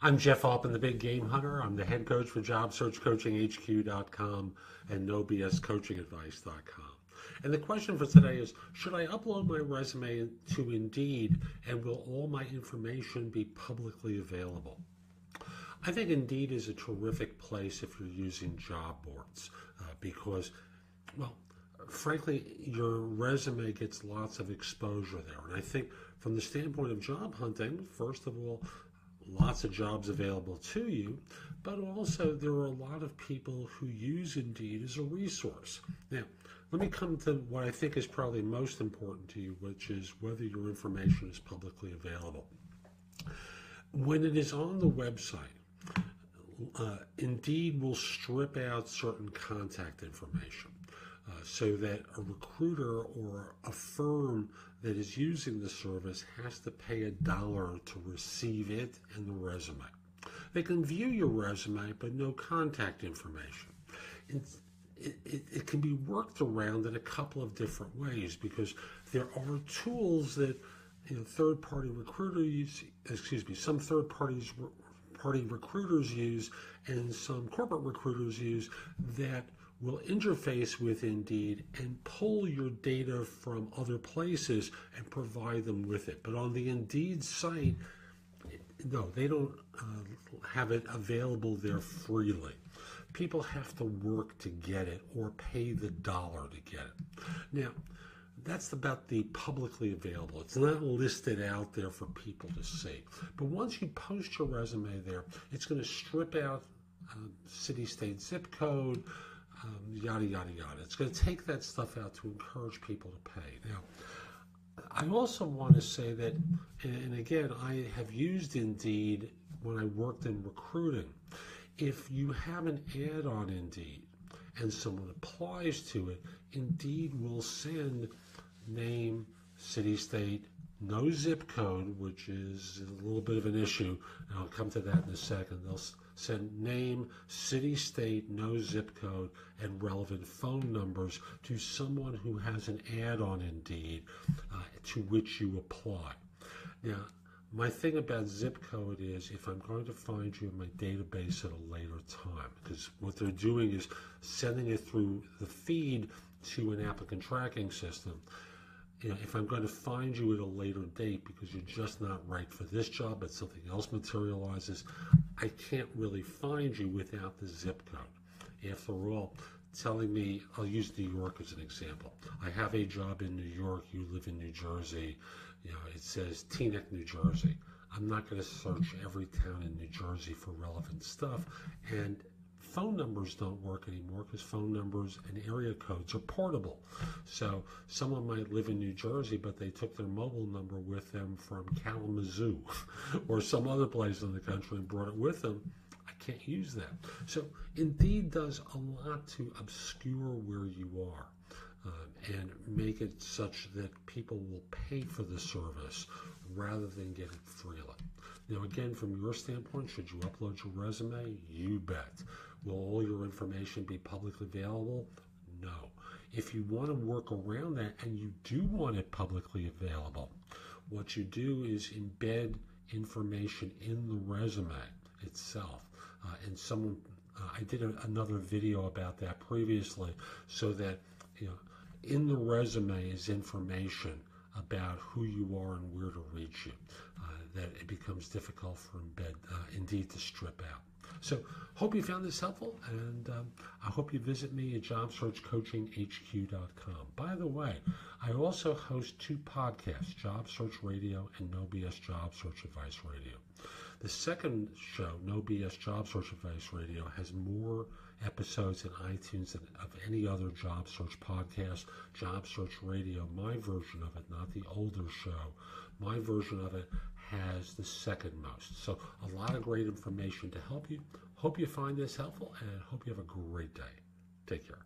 I'm Jeff Altman, the Big Game Hunter. I'm the head coach for JobSearchCoachingHQ.com and NoBSCoachingAdvice.com. And the question for today is, should I upload my resume to Indeed, and will all my information be publicly available? I think Indeed is a terrific place if you're using job boards because, well, frankly, your resume gets lots of exposure there. And I think from the standpoint of job hunting, first of all, lots of jobs available to you, but also there are a lot of people who use Indeed as a resource. Now, let me come to what I think is probably most important to you, which is whether your information is publicly available. When it is on the website, Indeed will strip out certain contact information so that a recruiter or a firm that is using the service has to pay $1 to receive it and the resume. They can view your resume, but no contact information. It can be worked around in a couple of different ways because there are tools that third-party recruiters, some third-party recruiters use and some corporate recruiters use that will interface with Indeed and pull your data from other places and provide them with it. But on the Indeed site, no, they don't have it available there freely. People have to work to get it or pay the $1 to get it. Now, that's about the publicly available. It's not listed out there for people to see. But once you post your resume there, it's going to strip out city, state, zip code, yada, yada, yada. It's going to take that stuff out to encourage people to pay. Now, I also want to say that, and again, I have used Indeed when I worked in recruiting. If you have an ad on Indeed and someone applies to it, Indeed will send name, city, state, no zip code, which is a little bit of an issue, and I'll come to that in a second. They'll send name, city, state, no zip code, and relevant phone numbers to someone who has an ad on Indeed to which you apply. Now, my thing about zip code is if I'm going to find you in my database at a later time, because what they're doing is sending it through the feed to an applicant tracking system. If I'm going to find you at a later date because you're just not right for this job, but something else materializes, I can't really find you without the zip code. After all, telling me, I'll use New York as an example. I have a job in New York, you live in New Jersey, it says Teaneck, New Jersey. I'm not going to search every town in New Jersey for relevant stuff, and phone numbers don't work anymore because phone numbers and area codes are portable. So someone might live in New Jersey, but they took their mobile number with them from Kalamazoo or some other place in the country and brought it with them. I can't use that. So Indeed does a lot to obscure where you are and make it such that people will pay for the service rather than get it freely. Now, again, from your standpoint, should you upload your resume? You bet. Will all your information be publicly available? No. If you want to work around that and you do want it publicly available, what you do is embed information in the resume itself. And someone, I did another video about that previously, so that in the resume is information about who you are and where to reach you, that it becomes difficult for Indeed to strip out. So hope you found this helpful, and I hope you visit me at JobSearchCoachingHQ.com. By the way, I also host 2 podcasts, Job Search Radio and No BS Job Search Advice Radio. The second show, No BS Job Search Advice Radio, has more episodes in iTunes than of any other job search podcast. Job Search Radio, my version of it, not the older show, my version of it has the second most. So a lot of great information to help you. Hope you find this helpful, and hope you have a great day. Take care.